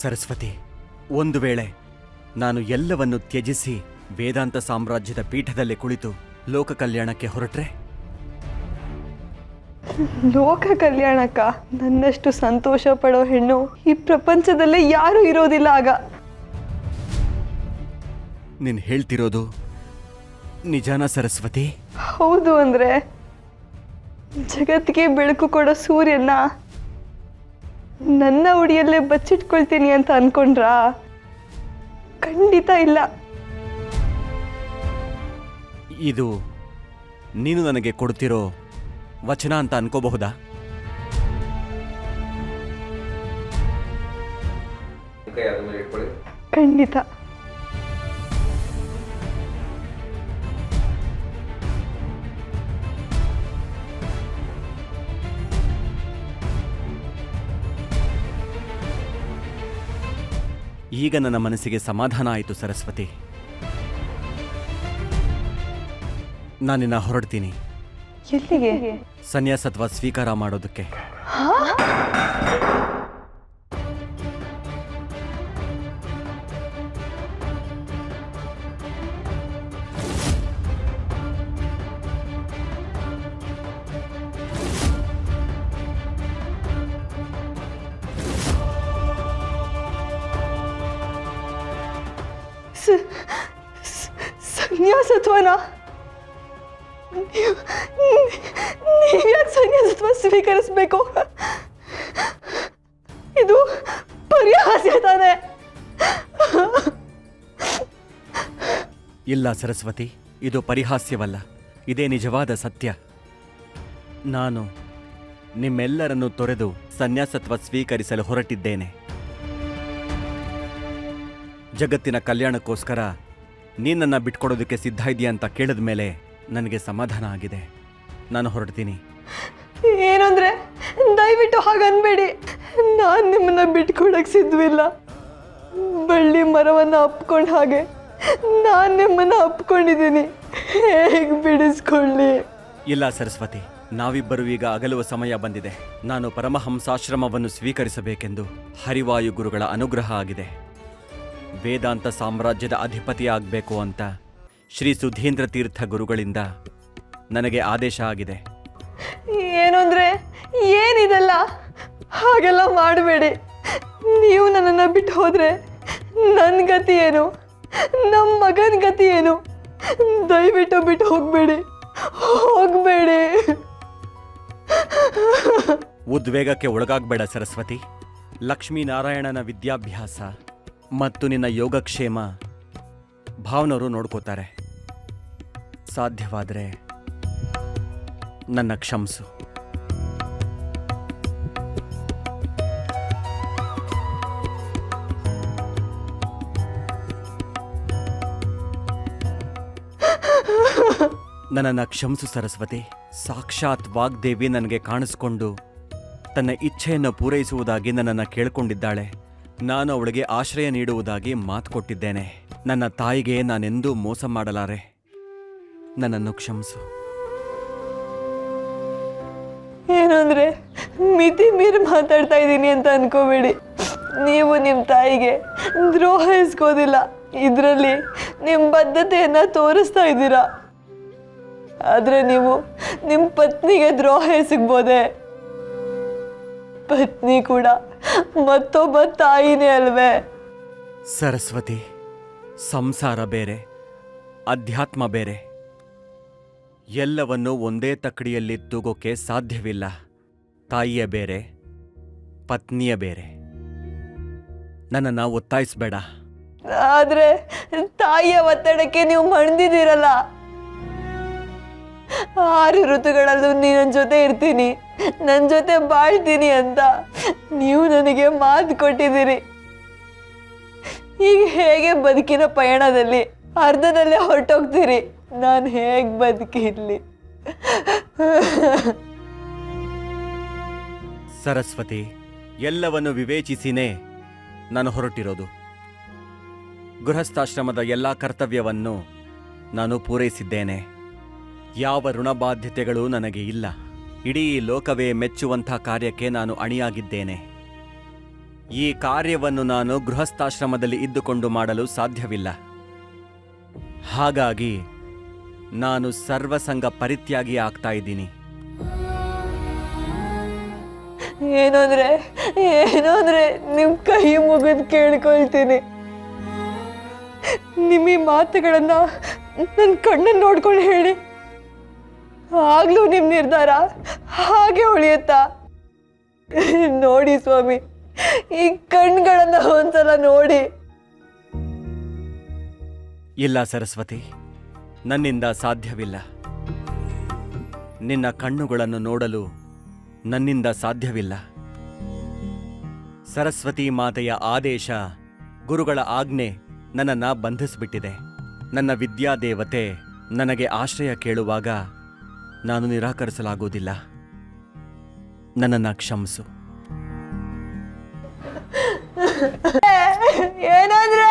ಸರಸ್ವತಿ, ಒಂದು ವೇಳೆ ನಾನು ಎಲ್ಲವನ್ನು ತ್ಯಜಿಸಿ ವೇದಾಂತ ಸಾಮ್ರಾಜ್ಯದ ಪೀಠದಲ್ಲಿ ಕುಳಿತು ಲೋಕ ಕಲ್ಯಾಣಕ್ಕೆ ಹೊರಟ್ರೆ? ಲೋಕ ಕಲ್ಯಾಣಕ್ಕ ನನ್ನಷ್ಟು ಸಂತೋಷ ಪಡೋ ಹೆಣ್ಣು ಈ ಪ್ರಪಂಚದಲ್ಲೇ ಯಾರೂ ಇರೋದಿಲ್ಲ. ಆಗ ನೀನು ಹೇಳ್ತಿರೋದು ನಿಜಾನ ಸರಸ್ವತಿ? ಹೌದು. ಅಂದ್ರೆ ಜಗತ್ತಿಗೆ ಬೆಳಕು ಕೊಡೋ ಸೂರ್ಯನ ನನ್ನ ಉಡಿಯಲ್ಲೇ ಬಚ್ಚಿಟ್ಕೊಳ್ತೀನಿ ಅಂತ ಅನ್ಕೊಂಡ್ರಾ? ಖಂಡಿತ ಇಲ್ಲ. ಇದು ನೀನು ನನಗೆ ಕೊಡ್ತಿರೋ ವಚನ ಅಂತ ಅನ್ಕೋಬಹುದಾ? ಖಂಡಿತ. ಈಗ ನನ್ನ ಮನಸ್ಸಿಗೆ ಸಮಾಧಾನ ಆಯಿತು ಸರಸ್ವತಿ. ನಾನಿನ್ನ ಹೊರಡ್ತೀನಿ. ಎಲ್ಲಿಗೆ? ಸನ್ಯಾಸತ್ವ ಸ್ವೀಕಾರ ಮಾಡೋದಕ್ಕೆ. ಸನ್ಯಾಸತ್ವನ? ನೀವ್ಯಾಕೆ ಸನ್ಯಾಸತ್ವ ಸ್ವೀಕರಿಸ್ಬೇಕು? ಇದು ಪರಿಹಾಸ್ಯ ತಾನೆ? ಇಲ್ಲ ಸರಸ್ವತಿ, ಇದು ಪರಿಹಾಸ್ಯವಲ್ಲ, ಇದೇ ನಿಜವಾದ ಸತ್ಯ. ನಾನು ನಿಮ್ಮೆಲ್ಲರನ್ನು ತೊರೆದು ಸನ್ಯಾಸತ್ವ ಸ್ವೀಕರಿಸಲು ಹೊರಟಿದ್ದೇನೆ. ಜಗತ್ತಿನ ಕಲ್ಯಾಣಕ್ಕೋಸ್ಕರ ನೀನನ್ನ ಬಿಟ್ಕೊಡೋದಕ್ಕೆ ಸಿದ್ಧ ಇದೆಯಾ ಅಂತ ಕೇಳಿದ ಮೇಲೆ ನನಗೆ ಸಮಾಧಾನ ಆಗಿದೆ. ನಾನು ಹೊರಡ್ತೀನಿ. ಏನಂದ್ರೆ ದಯವಿಟ್ಟು ಹಾಗನ್ಬೇಡಿ. ನಾನು ನಿಮ್ಮನ್ನ ಬಿಟ್ಕೊಡಕ್ ಸಿದ್ಧವಿಲ್ಲ. ಬಳ್ಳಿ ಮರವನ್ನ ಅಪ್ಕೊಂಡ ಹಾಗೆ ನಾನು ನಿಮ್ಮನ್ನ ಅಪ್ಕೊಂಡಿದ್ದೀನಿ. ಹೇಗೆ ಬಿಡಿಸ್ಕೊಳ್ಳಿ? ಇಲ್ಲ ಸರಸ್ವತಿ, ನಾವಿಬ್ಬರು ಈಗ ಅಗಲುವ ಸಮಯ ಬಂದಿದೆ. ನಾನು ಪರಮಹಂಸಾಶ್ರಮವನ್ನು ಸ್ವೀಕರಿಸಬೇಕೆಂದು ಹರಿವಾಯು ಗುರುಗಳ ಅನುಗ್ರಹ ಆಗಿದೆ. ವೇದಾಂತ ಸಾಮ್ರಾಜ್ಯದ ಅಧಿಪತಿಯಾಗಬೇಕು ಅಂತ ಶ್ರೀ ಸುಧೀಂದ್ರ ತೀರ್ಥ ಗುರುಗಳಿಂದ ನನಗೆ ಆದೇಶ ಆಗಿದೆ. ಏನು ಅಂದ್ರೆ ಏನಿದೆಲ್ಲ? ಹಾಗೆಲ್ಲ ಮಾಡಬೇಡಿ. ನೀವು ನನ್ನನ್ನು ಬಿಟ್ಟು ಹೋದ್ರೆ ನನ್ನ ಗತಿ ಏನು? ನಮ್ಮ ಮಗನ ಗತಿ ಏನು? ದಯವಿಟ್ಟು ಬಿಟ್ಟು ಹೋಗಬೇಡಿ, ಹೋಗಬೇಡಿ. ಉದ್ವೇಗಕ್ಕೆ ಒಳಗಾಗಬೇಡ ಸರಸ್ವತಿ. ಲಕ್ಷ್ಮೀನಾರಾಯಣನ ವಿದ್ಯಾಭ್ಯಾಸ ಮತ್ತು ನಿನ್ನ ಯೋಗಕ್ಷೇಮ ಭಾವನವರು ನೋಡ್ಕೋತಾರೆ. ಸಾಧ್ಯವಾದರೆ ನನ್ನ ಕ್ಷಮಿಸು. ನನ್ನನ್ನು ಕ್ಷಮಿಸು ಸರಸ್ವತಿ. ಸಾಕ್ಷಾತ್ ವಾಗ್ದೇವಿ ನನಗೆ ಕಾಣಿಸ್ಕೊಂಡು ತನ್ನ ಇಚ್ಛೆಯನ್ನು ಪೂರೈಸುವುದಾಗಿ ನನ್ನನ್ನು ಕೇಳಿಕೊಂಡಿದ್ದಾಳೆ. ನಾನು ಅವಳಿಗೆ ಆಶ್ರಯ ನೀಡುವುದಾಗಿ ಮಾತು ಕೊಟ್ಟಿದ್ದೇನೆ. ನನ್ನ ತಾಯಿಗೆ ನಾನೆಂದೂ ಮೋಸ ಮಾಡಲಾರೆ. ನನ್ನನ್ನು ಕ್ಷಮಿಸು. ಏನಂದ್ರೆ ಮಿತಿ ಮೀರಿ ಮಾತಾಡ್ತಾ ಇದ್ದೀನಿ ಅಂತ ಅನ್ಕೋಬೇಡಿ. ನೀವು ನಿಮ್ಮ ತಾಯಿಗೆ ದ್ರೋಹ ಇಸ್ಕೋದಿಲ್ಲ. ಇದರಲ್ಲಿ ನಿಮ್ಮ ಬದ್ಧತೆಯನ್ನು ತೋರಿಸ್ತಾ ಇದ್ದೀರಾ. ಆದರೆ ನೀವು ನಿಮ್ಮ ಪತ್ನಿಗೆ ದ್ರೋಹ ಎಸಗ್ಬೋದೆ? ಪತ್ನಿ ಕೂಡ ಮತ್ತೊಬ್ಬ ತಾಯಿನೇ ಅಲ್ವೇ? ಸರಸ್ವತಿ, ಸಂಸಾರ ಬೇರೆ, ಅಧ್ಯಾತ್ಮ ಬೇರೆ. ಎಲ್ಲವನ್ನೂ ಒಂದೇ ತಕ್ಕಡಿಯಲ್ಲಿ ತೂಗೋಕೆ ಸಾಧ್ಯವಿಲ್ಲ. ತಾಯಿಯ ಬೇರೆ, ಪತ್ನಿಯ ಬೇರೆ. ನನ್ನನ್ನು ಒತ್ತಾಯಿಸಬೇಡ. ಆದ್ರೆ ತಾಯಿಯ ಒತ್ತಡಕ್ಕೆ ನೀವು ಮಣಿದಿದ್ದೀರಲ್ಲ. 6 ಋತುಗಳಲ್ಲೂ ನೀನು ನನ್ನ ಜೊತೆ ಇರ್ತೀನಿ, ನನ್ನ ಜೊತೆ ಬಾಳ್ತೀನಿ ಅಂತ ನೀವು ನನಗೆ ಮಾತು ಕೊಟ್ಟಿದ್ದೀರಿ. ಈಗ ಹೇಗೆ ಬದುಕಿನ ಪಯಣದಲ್ಲಿ ಅರ್ಧದಲ್ಲೇ ಹೊರಟೋಗ್ತೀರಿ? ನಾನು ಹೇಗೆ ಬದುಕಿರ್ಲಿ? ಸರಸ್ವತಿ, ಎಲ್ಲವನ್ನು ವಿವೇಚಿಸಿನೇ ನಾನು ಹೊರಟಿರೋದು. ಗೃಹಸ್ಥಾಶ್ರಮದ ಎಲ್ಲ ಕರ್ತವ್ಯವನ್ನು ನಾನು ಪೂರೈಸಿದ್ದೇನೆ. ಯಾವ ಋಣಬಾಧ್ಯತೆಗಳೂ ನನಗೆ ಇಲ್ಲ. ಇಡೀ ಲೋಕವೇ ಮೆಚ್ಚುವಂಥ ಕಾರ್ಯಕ್ಕೆ ನಾನು ಅಣಿಯಾಗಿದ್ದೇನೆ. ಈ ಕಾರ್ಯವನ್ನು ನಾನು ಗೃಹಸ್ಥಾಶ್ರಮದಲ್ಲಿ ಇದ್ದುಕೊಂಡು ಮಾಡಲು ಸಾಧ್ಯವಿಲ್ಲ. ಹಾಗಾಗಿ ನಾನು ಸರ್ವಸಂಗ ಪರಿತ್ಯಾಗಿ ಆಗ್ತಾ ಇದ್ದೀನಿ. ಏನು ಅಂದ್ರೆ ನಿಮ್ ಕೈ ಮುಗಿದು ಕೇಳ್ಕೊಳ್ತೀನಿ. ನಿಮ್ಮ ಈ ಮಾತುಗಳನ್ನ ನನ್ನ ಕಣ್ಣನ್ನು ನೋಡ್ಕೊಂಡು ಹೇಳಿ. ಆಗ್ಲೂ ನಿಮ್ ನಿರ್ಧಾರ ಹಾಗೆ ಉಳಿಯುತ್ತಾ? ನೋಡಿ ಸ್ವಾಮಿ, ಈ ಕಣ್ಗಳನ್ನ ಒಂದ್ಸಲ ನೋಡಿ. ಇಲ್ಲ ಸರಸ್ವತಿ, ನನ್ನಿಂದ ಸಾಧ್ಯವಿಲ್ಲ. ನಿನ್ನ ಕಣ್ಣುಗಳನ್ನು ನೋಡಲು ನನ್ನಿಂದ ಸಾಧ್ಯವಿಲ್ಲ. ಸರಸ್ವತಿ ಮಾತೆಯ ಆದೇಶ, ಗುರುಗಳ ಆಜ್ಞೆ ನನ್ನನ್ನು ಬಂಧಿಸಿಬಿಟ್ಟಿದೆ. ನನ್ನ ವಿದ್ಯಾದೇವತೆ ನನಗೆ ಆಶ್ರಯ ಕೇಳುವಾಗ ನಾನು ನಿರಾಕರಿಸಲಾಗುವುದಿಲ್ಲ. ನನ್ನನ್ನು ಕ್ಷಮಿಸು. ಏನಂದ್ರೆ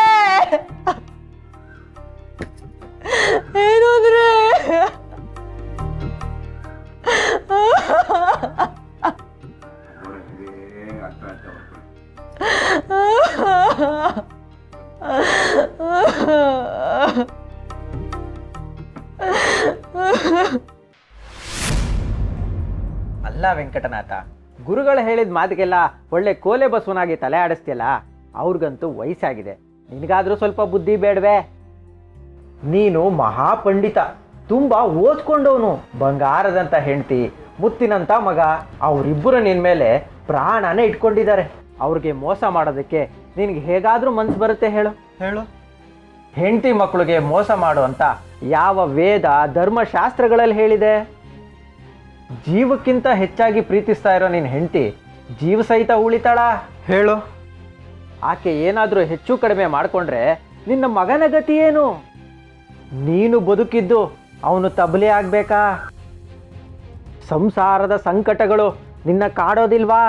ಅಲ್ಲ ವೆಂಕಟನಾಥ, ಗುರುಗಳು ಹೇಳಿದ ಮಾತಿಗೆಲ್ಲ ಒಳ್ಳೆ ಕೋಲೆ ಬಸವನಾಗಿ ತಲೆ ಆಡಿಸ್ತಿಯಲ್ಲ. ಅವ್ರಿಗಂತೂ ವಯಸ್ಸಾಗಿದೆ, ನಿನಗಾದ್ರೂ ಸ್ವಲ್ಪ ಬುದ್ಧಿ ಬೇಡವೆ? ನೀನು ಮಹಾಪಂಡಿತ, ತುಂಬ ಓದ್ಕೊಂಡವನು, ಬಂಗಾರದಂಥ ಹೆಂಡತಿ, ಮುತ್ತಿನಂಥ ಮಗ, ಅವರಿಬ್ಬರು ನಿನ್ನ ಮೇಲೆ ಪ್ರಾಣನೇ ಇಟ್ಕೊಂಡಿದ್ದಾರೆ. ಅವ್ರಿಗೆ ಮೋಸ ಮಾಡೋದಕ್ಕೆ ನಿನಗೆ ಹೇಗಾದರೂ ಮನಸ್ಸು ಬರುತ್ತೆ ಹೇಳು? ಹೆಂಡತಿ ಮಕ್ಕಳಿಗೆ ಮೋಸ ಮಾಡು ಅಂತ ಯಾವ ವೇದ ಧರ್ಮಶಾಸ್ತ್ರಗಳಲ್ಲಿ ಹೇಳಿದೆ? ಜೀವಕ್ಕಿಂತ ಹೆಚ್ಚಾಗಿ ಪ್ರೀತಿಸ್ತಾ ಇರೋ ನಿನ್ನ ಹೆಂಡತಿ ಜೀವ ಸಹಿತ ಉಳಿತಾಳ ಹೇಳು? ಆಕೆ ಏನಾದರೂ ಹೆಚ್ಚು ಕಡಿಮೆ ಮಾಡಿಕೊಂಡ್ರೆ ನಿನ್ನ ಮಗನ ಗತಿ ಏನು? ನೀನು ಬದುಕಿದ್ದು ಅವನು ತಬಲೆ ಆಗ್ಬೇಕಾ? ಸಂಸಾರದ ಸಂಕಟಗಳು ನಿನ್ನ ಕಾಡೋದಿಲ್ವಾ?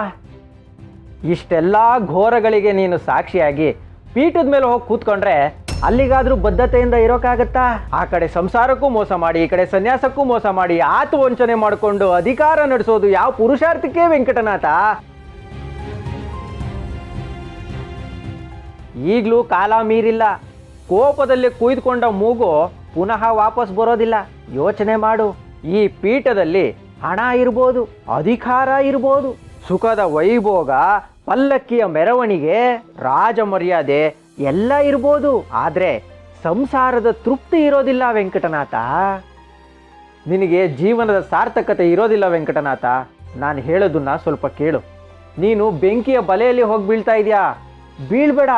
ಇಷ್ಟೆಲ್ಲ ಘೋರಗಳಿಗೆ ನೀನು ಸಾಕ್ಷಿಯಾಗಿ ಪೀಠದ ಮೇಲೆ ಹೋಗಿ ಕೂತ್ಕೊಂಡ್ರೆ ಅಲ್ಲಿಗಾದ್ರೂ ಬದ್ಧತೆಯಿಂದ ಇರೋಕ್ಕಾಗತ್ತಾ? ಆ ಕಡೆ ಸಂಸಾರಕ್ಕೂ ಮೋಸ ಮಾಡಿ, ಈ ಕಡೆ ಸನ್ಯಾಸಕ್ಕೂ ಮೋಸ ಮಾಡಿ, ಆತ್ಮವಂಚನೆ ಮಾಡಿಕೊಂಡು ಅಧಿಕಾರ ನಡೆಸೋದು ಯಾವ ಪುರುಷಾರ್ಥಕ್ಕೆ ವೆಂಕಟನಾಥ? ಈಗಲೂ ಕಾಲ ಮೀರಿಲ್ಲ. ಕೋಪದಲ್ಲಿ ಕುಯ್ದುಕೊಂಡ ಮೂಗು ಪುನಃ ವಾಪಸ್ ಬರೋದಿಲ್ಲ. ಯೋಚನೆ ಮಾಡು. ಈ ಪೀಠದಲ್ಲಿ ಹಣ ಇರ್ಬೋದು, ಅಧಿಕಾರ ಇರ್ಬೋದು, ಸುಖದ ವೈಭೋಗ, ಪಲ್ಲಕ್ಕಿಯ ಮೆರವಣಿಗೆ, ರಾಜ ಮರ್ಯಾದೆ ಎಲ್ಲ ಇರ್ಬೋದು. ಆದರೆ ಸಂಸಾರದ ತೃಪ್ತಿ ಇರೋದಿಲ್ಲ ವೆಂಕಟನಾಥ. ನಿನಗೆ ಜೀವನದ ಸಾರ್ಥಕತೆ ಇರೋದಿಲ್ಲ ವೆಂಕಟನಾಥ. ನಾನು ಹೇಳೋದನ್ನ ಸ್ವಲ್ಪ ಕೇಳು. ನೀನು ಬೆಂಕಿಯ ಬಲೆಯಲ್ಲಿ ಹೋಗಿ ಬೀಳ್ತಾ ಇದೆಯಾ? ಬೀಳ್ಬೇಡ.